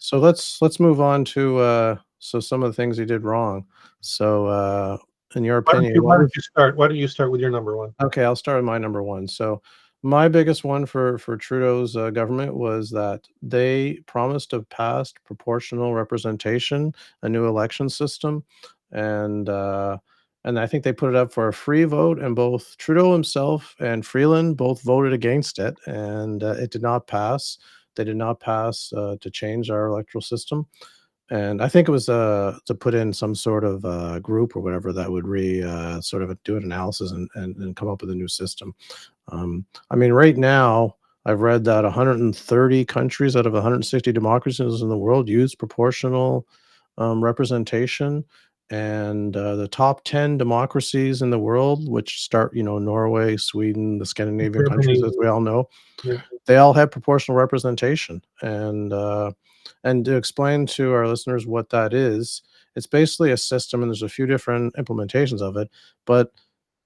So let's move on to so some of the things he did wrong. So in your opinion, Why what don't was you start? Why don't you start with your number one? okay? I'll start with my number one. So my biggest one for Trudeau's government was that they promised to pass proportional representation, a new election system, and uh, and I think they put it up for a free vote, and both Trudeau himself and Freeland both voted against it, and it did not pass. They did not pass to change our electoral system, and I think it was to put in some sort of group or whatever that would sort of do an analysis and come up with a new system. I mean, right now, I've read that 130 countries out of 160 democracies in the world use proportional representation. And the top 10 democracies in the world, which start, Norway, Sweden, the Scandinavian countries, Germany, as we all know, yeah. they all have proportional representation. And to explain to our listeners what that is, it's basically a system, and there's a few different implementations of it, but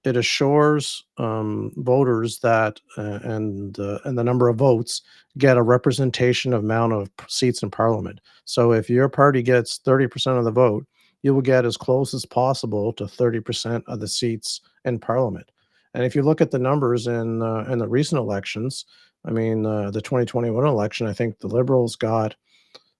it assures voters that and the number of votes get a representation of amount of seats in parliament. So if your party gets 30% of the vote, you will get as close as possible to 30% of the seats in parliament. And if you look at the numbers in the recent elections, I mean the 2021 election, I think the Liberals got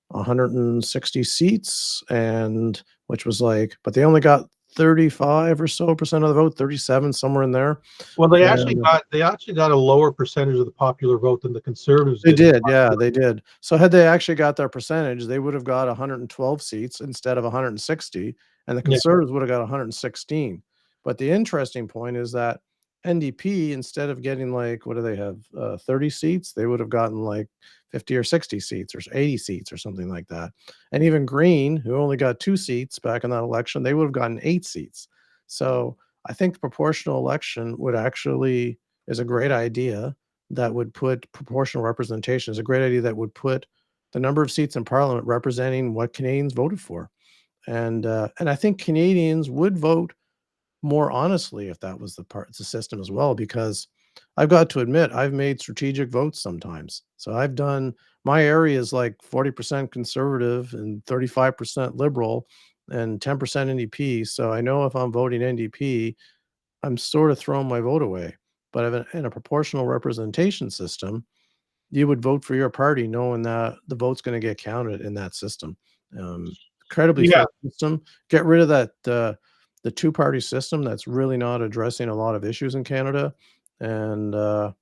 160 seats, and which was like, but they only got 35 or so percent of the vote, 37, somewhere in there. Well, And they actually got a lower percentage of the popular vote than the Conservatives they did in the did, yeah, popular they vote. did. So had they actually got their percentage, they would have got 112 seats instead of 160, and the Yeah, Conservatives would have got 116. But the interesting point is that NDP, instead of getting like, what do they have, 30 seats, they would have gotten like 50 or 60 seats or 80 seats or something like that. And even Green, who only got 2 seats back in that election, they would have gotten 8 seats. So I think proportional election would actually is a great idea that would put proportional representation is a great idea that would put the number of seats in parliament representing what Canadians voted for. And I think Canadians would vote more honestly if that was the system as well, because I've got to admit I've made strategic votes sometimes. So I've done my area is like 40% conservative and 35% liberal and 10% NDP. So I know if I'm voting NDP, I'm sort of throwing my vote away. But in a proportional representation system, you would vote for your party knowing that the vote's gonna get counted in that system. Incredibly yeah. fair system. Get rid of that, the two-party system that's really not addressing a lot of issues in Canada, and, uh,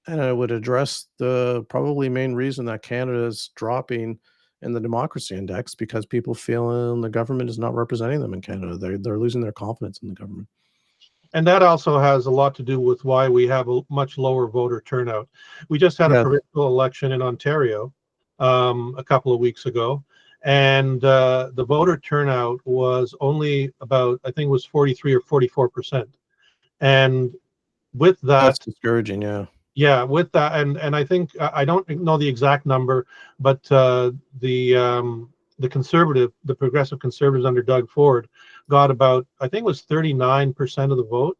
and it would address the probably main reason that Canada is dropping in the democracy index because people feeling the government is not representing them in Canada. They're losing their confidence in the government. And that also has a lot to do with why we have a much lower voter turnout. We just had a Yeah, provincial election in Ontario a couple of weeks ago, and the voter turnout was only about, I think it was 43 or 44%. And with that's that, discouraging, yeah. yeah, with that, and I think I don't know the exact number, but the conservative, the progressive conservatives under Doug Ford, got about, I think it was 39% of the vote,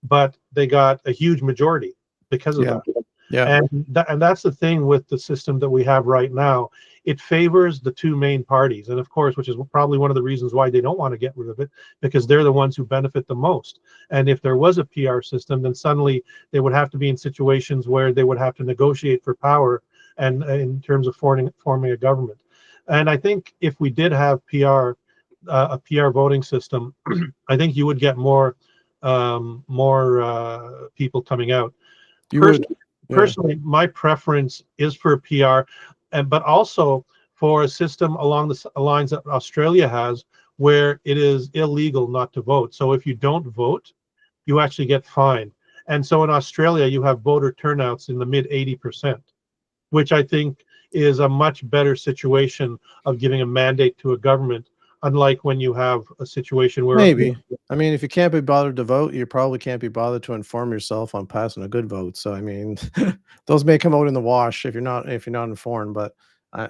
but they got a huge majority because of Yeah, that. yeah. And that's the thing with the system that we have right now. It favors the two main parties, and of course, which is probably one of the reasons why they don't want to get rid of it, because they're the ones who benefit the most. And if there was a PR system, then suddenly they would have to be in situations where they would have to negotiate for power and in terms of forming a government. And I think if we did have a PR voting system, I think you would get more people coming out. You would, yeah. Personally, my preference is for PR, and but also for a system along the lines that Australia has, where it is illegal not to vote. So if you don't vote, you actually get fined. And so in Australia, you have voter turnouts in the mid 80%, which I think is a much better situation of giving a mandate to a government, unlike when you have a situation where, Maybe. I mean, if you can't be bothered to vote, you probably can't be bothered to inform yourself on passing a good vote. So, I mean, those may come out in the wash if you're not informed. But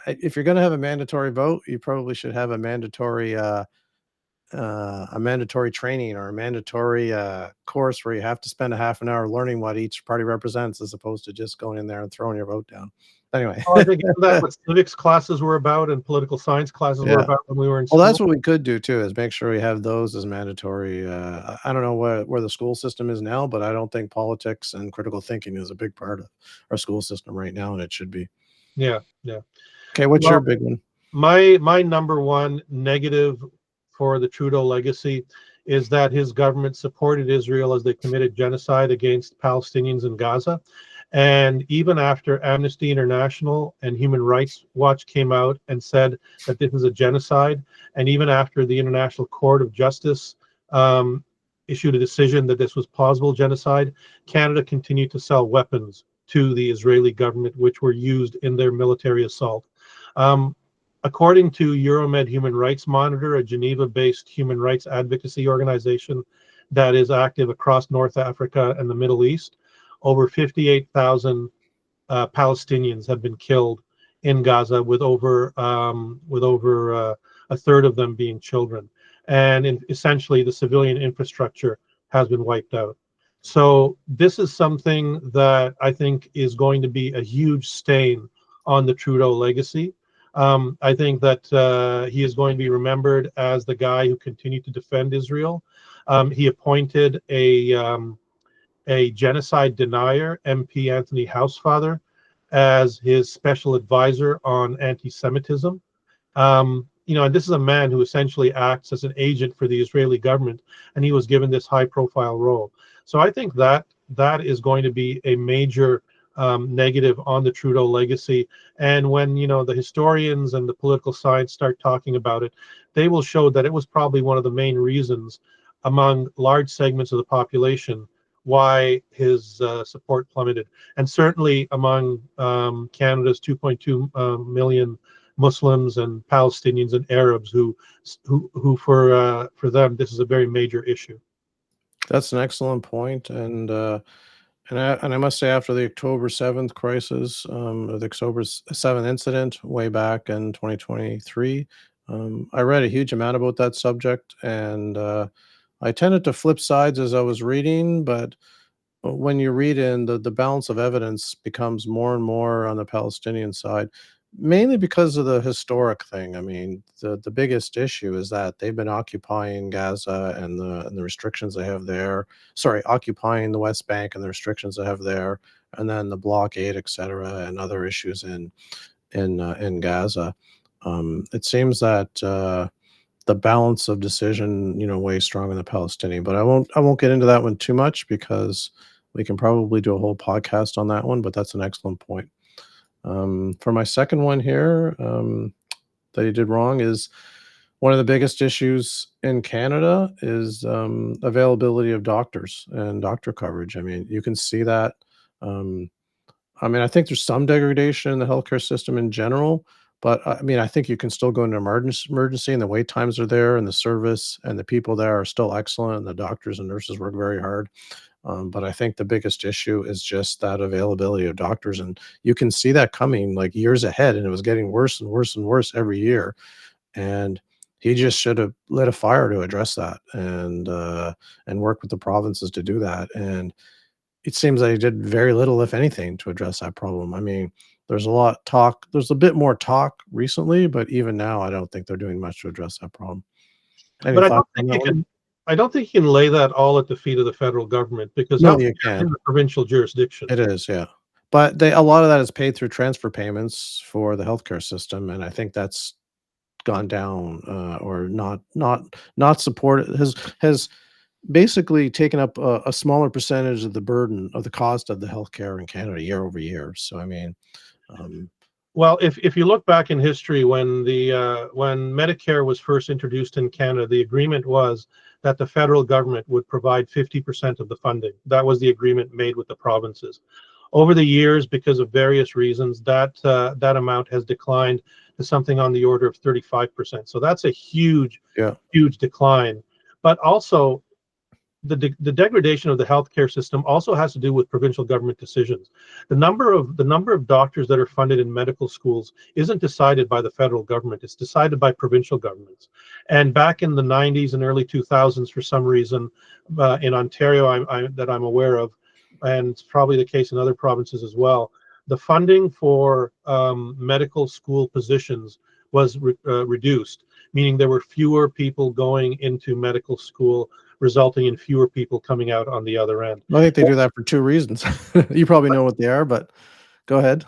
if you're going to have a mandatory vote, you probably should have a mandatory training or a mandatory course where you have to spend a half an hour learning what each party represents, as opposed to just going in there and throwing your vote down. Anyway. Oh, I think isn't that what civics classes were about and political science classes were Yeah. about when we were in Well, that's school? what we could do too, is make sure we have those as mandatory. I don't know where the school system is now, but I don't think politics and critical thinking is a big part of our school system right now, and it should be. Yeah, yeah. Okay, what's your Well, big one? my number one negative for the Trudeau legacy is that his government supported Israel as they committed genocide against Palestinians in Gaza. And even after Amnesty International and Human Rights Watch came out and said that this is a genocide, and even after the International Court of Justice um, issued a decision that this was plausible genocide, Canada continued to sell weapons to the Israeli government, which were used in their military assault. Um, According to Euromed Human Rights Monitor, a Geneva-based human rights advocacy organization that is active across North Africa and the Middle East, over 58,000 Palestinians have been killed in Gaza, with over a third of them being children, and essentially the civilian infrastructure has been wiped out. So this is something that I think is going to be a huge stain on the Trudeau legacy. I think that he is going to be remembered as the guy who continued to defend Israel. He appointed a genocide denier, MP Anthony Housefather, as his special advisor on anti-Semitism. And this is a man who essentially acts as an agent for the Israeli government, and he was given this high-profile role. So I think that is going to be a major negative on the Trudeau legacy. And when the historians and the political science start talking about it, they will show that it was probably one of the main reasons among large segments of the population why his support plummeted, and certainly among Canada's 2.2 million Muslims and Palestinians and Arabs, who for them this is a very major issue. That's an excellent point, and I must say, after the October 7th crisis, or the October 7th incident way back in 2023, I read a huge amount about that subject, and I tended to flip sides as I was reading, but when you read in, the balance of evidence becomes more and more on the Palestinian side, mainly because of the historic thing. I mean, the biggest issue is that they've been occupying Gaza and the restrictions they have there. Sorry, occupying the West Bank and the restrictions they have there, and then the blockade, etc., and other issues in Gaza. It seems that the balance of decision, way strong in the Palestinian. But I won't get into that one too much, because we can probably do a whole podcast on that one. But that's an excellent point. For my second one here, that he did wrong is one of the biggest issues in Canada is availability of doctors and doctor coverage. I mean, you can see that. Um, I mean, I think there's some degradation in the healthcare system in general, but I mean, I think you can still go into emergency, and the wait times are there, and the service and the people there are still excellent, and the doctors and nurses work very hard. But I think the biggest issue is just that availability of doctors, and you can see that coming like years ahead, and it was getting worse and worse and worse every year. And he just should have lit a fire to address that, and work with the provinces to do that. And it seems like he did very little, if anything, to address that problem. I mean, there's a bit more talk recently, but even now, I don't think they're doing much to address that problem. Any But thoughts on that one? I don't think you can lay that all at the feet of the federal government, because No, healthcare you is in can't. the provincial jurisdiction. It is, yeah. But a lot of that is paid through transfer payments for the healthcare system, and I think that's gone down, or not supported, has basically taken up a smaller percentage of the burden of the cost of the healthcare in Canada year over year. So, I mean, um, Well, if you look back in history, when Medicare was first introduced in Canada, the agreement was that the federal government would provide 50% of the funding. That was the agreement made with the provinces. Over the years, because of various reasons, that amount has declined to something on the order of 35%. So that's a yeah, huge decline. But also, the degradation of the healthcare system also has to do with provincial government decisions. The number of doctors that are funded in medical schools isn't decided by the federal government. It's decided by provincial governments. And back in the 90s and early 2000s, for some reason, in Ontario, that I'm aware of, and it's probably the case in other provinces as well, the funding for medical school positions was reduced, meaning there were fewer people going into medical school, resulting in fewer people coming out on the other end. I think they do that for 2 reasons. You probably know what they are, but go ahead.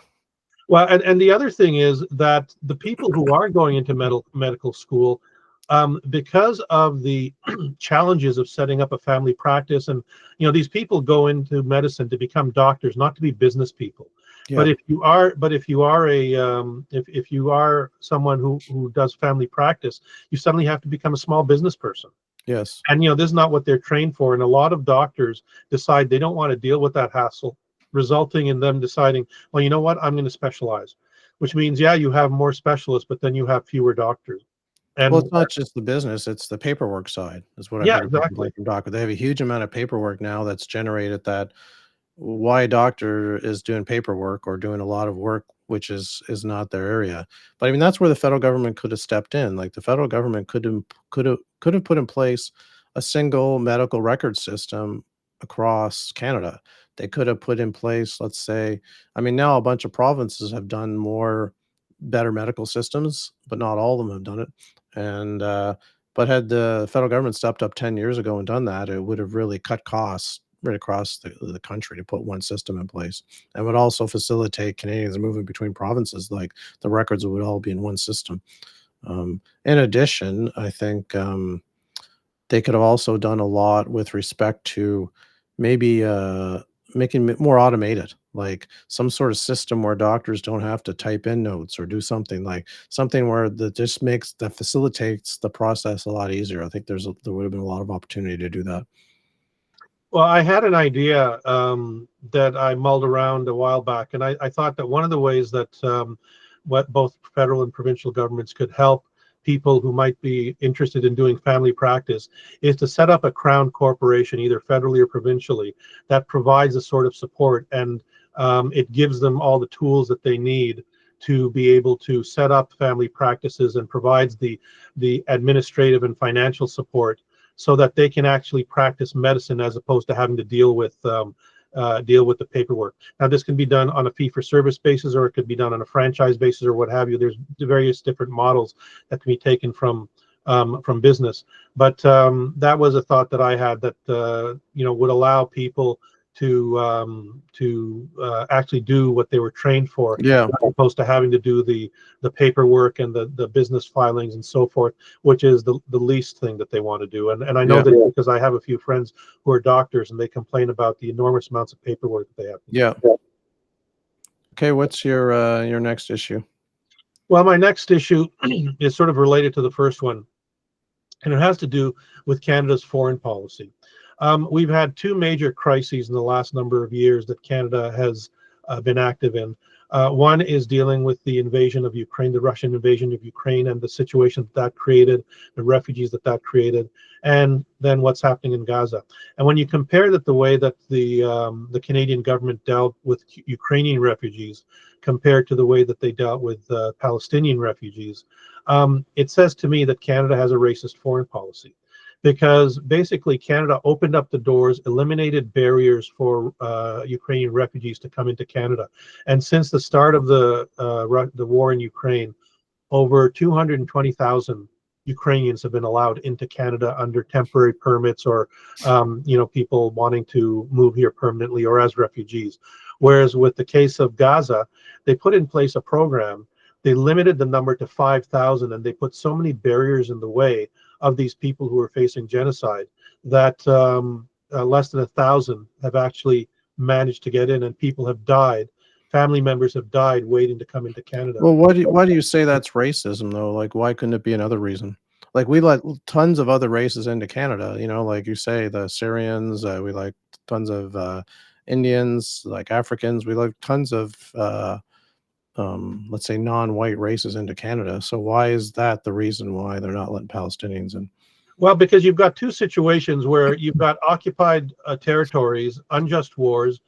Well, and the other thing is that the people who are going into medical school, because of the challenges of setting up a family practice, and these people go into medicine to become doctors, not to be business people. Yeah. But if you are a if you are someone who does family practice, you suddenly have to become a small business person. Yes. And this is not what they're trained for. And a lot of doctors decide they don't want to deal with that hassle, resulting in them deciding, well, you know what, I'm going to specialize, which means, yeah, you have more specialists, but then you have fewer doctors. Well, And it's not just the business, it's the paperwork side, is what I yeah, heard a big exactly. complaint from doctors. They have a huge amount of paperwork now that's generated that why a doctor is doing paperwork or doing a lot of work, which is not their area. But I mean, that's where the federal government could have stepped in. Like the federal government could have put in place a single medical record system across Canada. They could have put in place, let's say, I mean, now a bunch of provinces have done more better medical systems, but not all of them have done it. And but had the federal government stepped up 10 years ago and done that, it would have really cut costs right across the country to put one system in place, and would also facilitate Canadians moving between provinces. Like the records would all be in one system. In addition, I think they could have also done a lot with respect to maybe making it more automated, like some sort of system where doctors don't have to type in notes or do something like something where that just makes that facilitates the process a lot easier. I think there would have been a lot of opportunity to do that. well, I had an idea that I mulled around a while back, and I thought that one of the ways that what both federal and provincial governments could help people who might be interested in doing family practice is to set up a crown corporation, either federally or provincially, that provides a sort of support, and it gives them all the tools that they need to be able to set up family practices, and provides the administrative and financial support so that they can actually practice medicine as opposed to having to deal with the paperwork. Now, this can be done on a fee-for-service basis, or it could be done on a franchise basis, or what have you. There's various different models that can be taken from business. But that was a thought that I had that would allow people to actually do what they were trained for, Yeah, as opposed to having to do the paperwork and the business filings and so forth, which is the least thing that they want to do. And I know yeah, that because I have a few friends who are doctors, and they complain about the enormous amounts of paperwork that they have to do. yeah. Okay, what's your next issue? Well, my next issue is sort of related to the first one, and it has to do with Canada's foreign policy. We've had two major crises in the last number of years that Canada has been active in. One is dealing with the invasion of Ukraine, the Russian invasion of Ukraine, and the situation that created, the refugees that created, and then what's happening in Gaza. And when you compare that, the way that the Canadian government dealt with Ukrainian refugees compared to the way that they dealt with Palestinian refugees, it says to me that Canada has a racist foreign policy, because basically Canada opened up the doors, eliminated barriers for Ukrainian refugees to come into Canada. And since the start of the war in Ukraine, over 220,000 Ukrainians have been allowed into Canada under temporary permits, or people wanting to move here permanently or as refugees. Whereas with the case of Gaza, they put in place a program. They limited the number to 5,000, and they put so many barriers in the way of these people who are facing genocide that less than 1,000 have actually managed to get in, and people have died. Family members have died waiting to come into Canada. Well, why do you say that's racism though? Like, why couldn't it be another reason? Like, we let tons of other races into Canada, like you say, the Syrians, we like tons of Indians, like Africans, we like tons of let's say non-white races into Canada. So why is that the reason why they're not letting Palestinians in? Well, because you've got two situations where you've got occupied territories, unjust wars,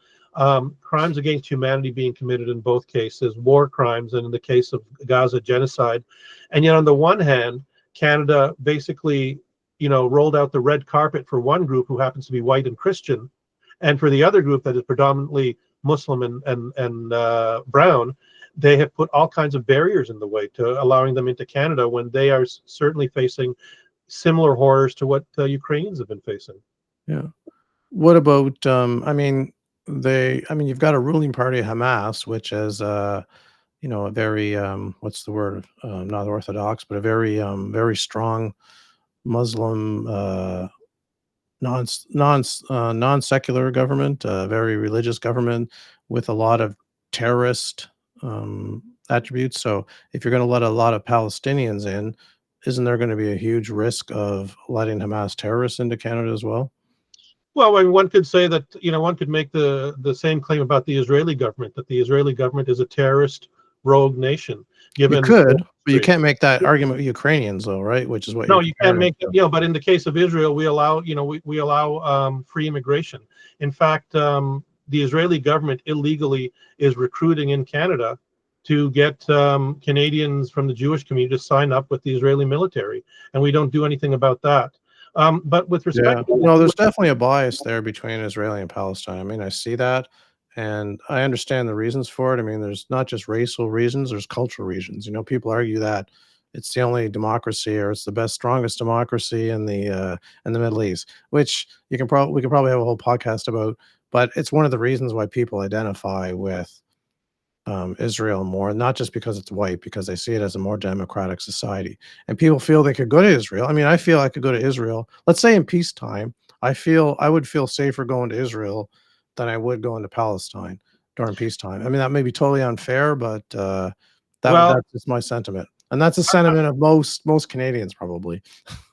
crimes against humanity being committed in both cases, war crimes, and in the case of Gaza, genocide. And yet, on the one hand, Canada basically, rolled out the red carpet for one group who happens to be white and Christian, and for the other group that is predominantly Muslim and brown, they have put all kinds of barriers in the way to allowing them into Canada when they are certainly facing similar horrors to what Ukrainians have been facing. Yeah. What about, I mean, you've got a ruling party, Hamas, which is, a very, what's the word? Not orthodox, but a very, very strong Muslim, non-secular government, very religious government with a lot of terrorist, attributes. So if you're gonna let a lot of Palestinians in, isn't there gonna be a huge risk of letting Hamas terrorists into Canada as well? Well, I mean, one could say that, one could make the same claim about the Israeli government, that the Israeli government is a terrorist rogue nation, You given their could, but you history. can't make that argument with Ukrainians though, right? Which is what No, you're you can't comparing it make it, to. but in the case of Israel, we allow free immigration. In fact, the Israeli government illegally is recruiting in Canada to get Canadians from the Jewish community to sign up with the Israeli military, and we don't do anything about that. But with Yeah. respect to No, there's definitely a bias there between Israeli and Palestine. I mean, I see that, and I understand the reasons for it. I mean, there's not just racial reasons, there's cultural reasons. People argue that it's the only democracy or it's the best, strongest democracy in the Middle East, which we can probably have a whole podcast about, but it's one of the reasons why people identify with Israel more, not just because it's white, because they see it as a more democratic society. And people feel they could go to Israel. I mean, I feel I could go to Israel. Let's say in peacetime, I would feel safer going to Israel than I would going to Palestine during peacetime. I mean, that may be totally unfair, but well, that's just my sentiment, and that's a sentiment of most Canadians probably.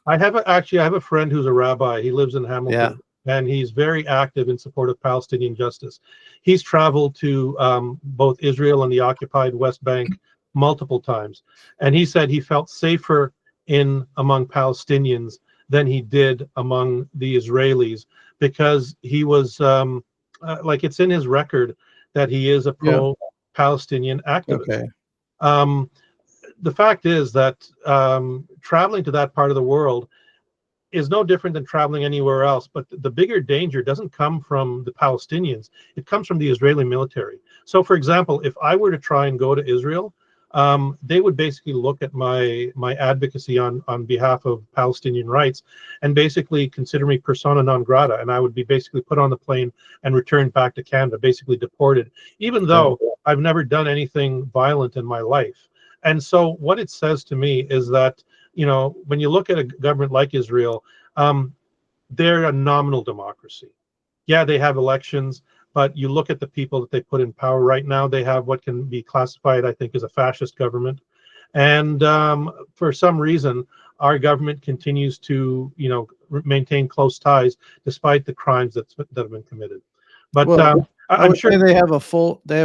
I have a friend who's a rabbi. He lives in Yeah, Hamilton, and he's very active in support of Palestinian justice. He's traveled to both Israel and the occupied West Bank multiple times, and he said he felt safer in among Palestinians than he did among the Israelis because he was like it's in his record that he is a yeah, pro-Palestinian activist. okay, Um, the fact is that traveling to that part of the world is no different than traveling anywhere else. But the bigger danger doesn't come from the Palestinians, it comes from the Israeli military. So, for example, if I were to try and go to Israel, they would basically look at my advocacy on behalf of Palestinian rights and basically consider me persona non grata, and I would be basically put on the plane and returned back to Canada, basically deported, even yeah, though I've never done anything violent in my life. And so, what it says to me is that when you look at a government like Israel, um, they're a nominal democracy. Yeah, they have elections, but you look at the people that they put in power right now, they have what can be classified, I think, as a fascist government. And for some reason, our government continues to, maintain close ties despite the crimes that have been committed. But well, I I'm would sure, say they have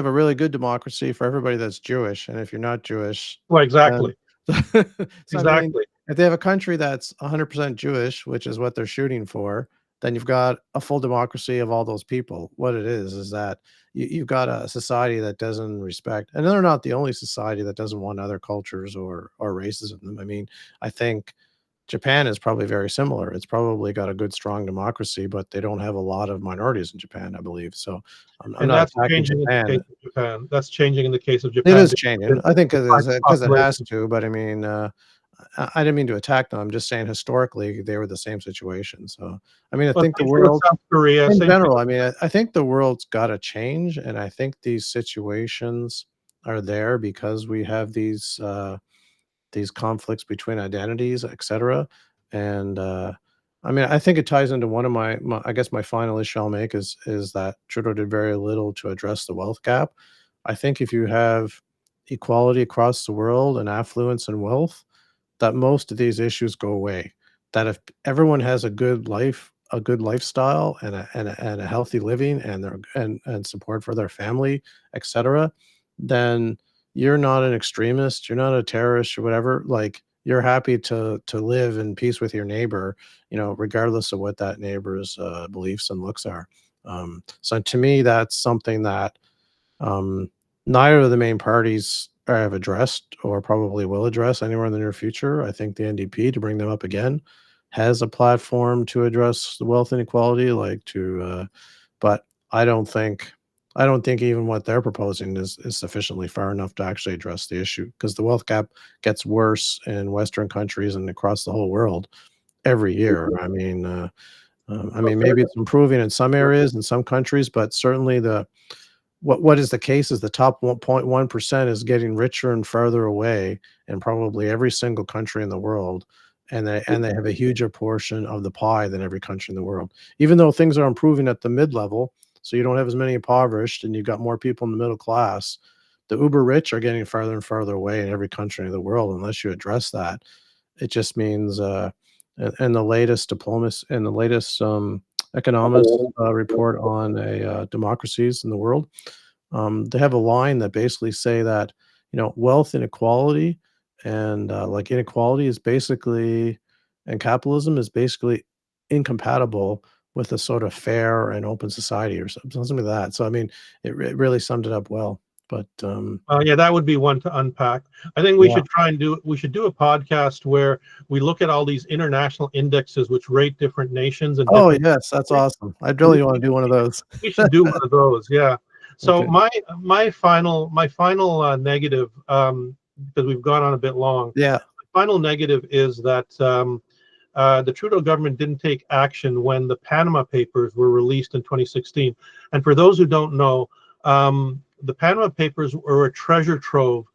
a really good democracy for everybody that's Jewish, and if you're not Jewish, well, then exactly, so I mean, exactly. if they have a country that's 100% Jewish, which is what they're shooting for, then you've got a full democracy of all those people. What it is that you've got a society that doesn't respect, and they're not the only society that doesn't want other cultures or races in them. I mean, I think Japan is probably very similar. It's probably got a good, strong democracy, but they don't have a lot of minorities in Japan, I believe. So I'm And not that's attacking changing in the Japan. case of Japan. That's changing in the case of It Japan is because changing. I think the private because it has population. to, but I mean, I didn't mean to attack them. I'm just saying historically they were the same situation. So, I mean, I Well, think the same thing with world South Korea. in Same thing. general, I mean, I think the world's got to change, and I think these situations are there because we have these conflicts between identities, etc. And I mean, I think it ties into one of I guess my final issue I'll make is that Trudeau did very little to address the wealth gap. I think if you have equality across the world and affluence and wealth, that most of these issues go away. That if everyone has a good lifestyle and a healthy living and and support for their family, etc., then you're not an extremist, you're not a terrorist or whatever. Like you're happy to live in peace with your neighbor, regardless of what that neighbor's beliefs and looks are. So to me, that's something that um, neither of the main parties have addressed or probably will address anywhere in the near future. I think the NDP, to bring them up again, has a platform to address the wealth inequality, but I don't think. I don't think even what they're proposing is sufficiently far enough to actually address the issue, because the wealth gap gets worse in Western countries and across the whole world every year. I Well, mean, maybe certainly. it's improving in some areas in some countries, but certainly what is the case is the top 1.1% is getting richer and farther away in probably every single country in the world, and they have a huger portion of the pie than every country in the world. Even though things are improving at the mid-level, so you don't have as many impoverished and you've got more people in the middle class, the uber rich are getting farther and farther away in every country in the world unless you address that. It just means, and the latest diplomas and the latest, economist, report on democracies in the world, they have a line that basically say that, wealth inequality and, like, inequality is basically and capitalism is basically incompatible with a sort of fair and open society or something like that. So, I mean, it really summed it up well, but, Yeah, that would be one to unpack. I think we yeah. should try and do. We should do a podcast where we look at all these international indexes which rate different nations and Oh, different. yes, that's awesome. I'd We, really wanna do one of those. we should do one of those. Yeah. So Okay. my final negative, because we've gone on a bit long. Yeah. Final negative is that the Trudeau government didn't take action when the Panama Papers were released in 2016. And for those who don't know, the Panama Papers were a treasure trove,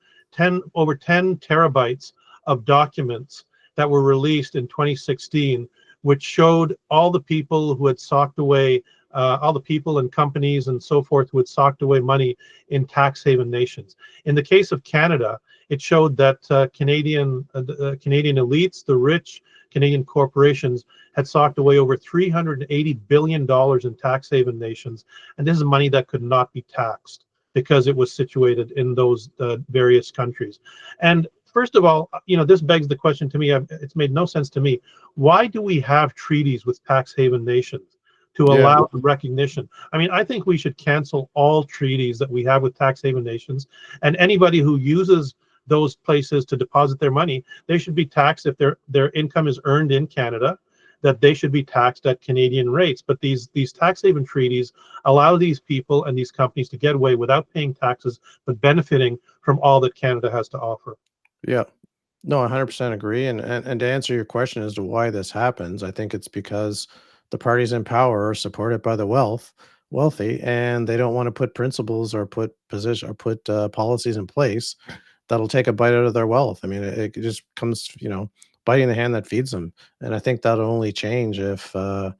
over 10 terabytes of documents that were released in 2016, which showed all the people who had socked away, all the people and companies and so forth who had socked away money in tax haven nations. In the case of Canada, it showed that Canadian elites, the rich, Canadian corporations had socked away over $380 billion in tax haven nations. And this is money that could not be taxed because it was situated in those various countries. And first of all, this begs the question to me, it's made no sense to me. Why do we have treaties with tax haven nations to Yeah. allow the recognition? I mean, I think we should cancel all treaties that we have with tax haven nations, and anybody who uses those places to deposit their money, they should be taxed if their income is earned in Canada, that they should be taxed at Canadian rates. But these tax haven treaties allow these people and these companies to get away without paying taxes, but benefiting from all that Canada has to offer. Yeah. No, I 100% agree, and to answer your question as to why this happens, I think it's because the parties in power are supported by the wealthy, and they don't wanna put principles or put, policies in place that'll take a bite out of their wealth. I mean, it just comes, biting the hand that feeds them, and I think that'll only change if the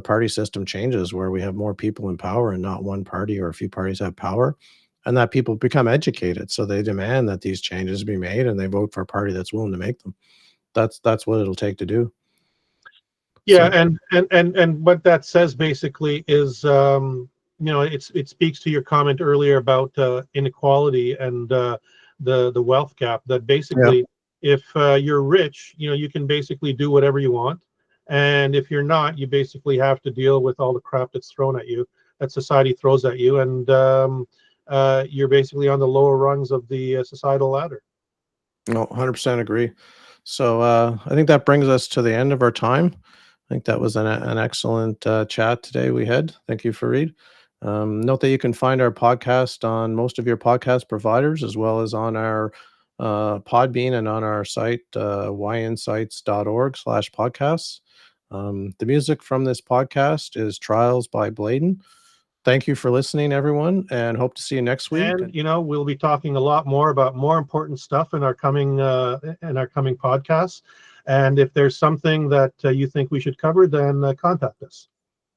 party system changes where we have more people in power and not one party or a few parties have power, and that people become educated, so they demand that these changes be made, and they vote for a party that's willing to make them. That's what it'll take to do. Yeah, So, and what that says basically is, it speaks to your comment earlier about inequality and the wealth gap. That yeah. basically, if you're rich, you can basically do whatever you want, and if you're not, you basically have to deal with all the crap that's thrown at you, that society throws at you, and you're basically on the lower rungs of the societal ladder. No, 100% agree. So, I think that brings us to the end of our time. I think that was an excellent, chat today we had. Thank you, Fareed. Note that you can find our podcast on most of your podcast providers, as well as on our, Podbean and on our site, yinsights.org/podcasts. The music from this podcast is Trials by Bladen. Thank you for listening, everyone, and hope to see you next week. And we'll be talking a lot more about more important stuff in our coming podcasts. And if there's something that you think we should cover, then contact us.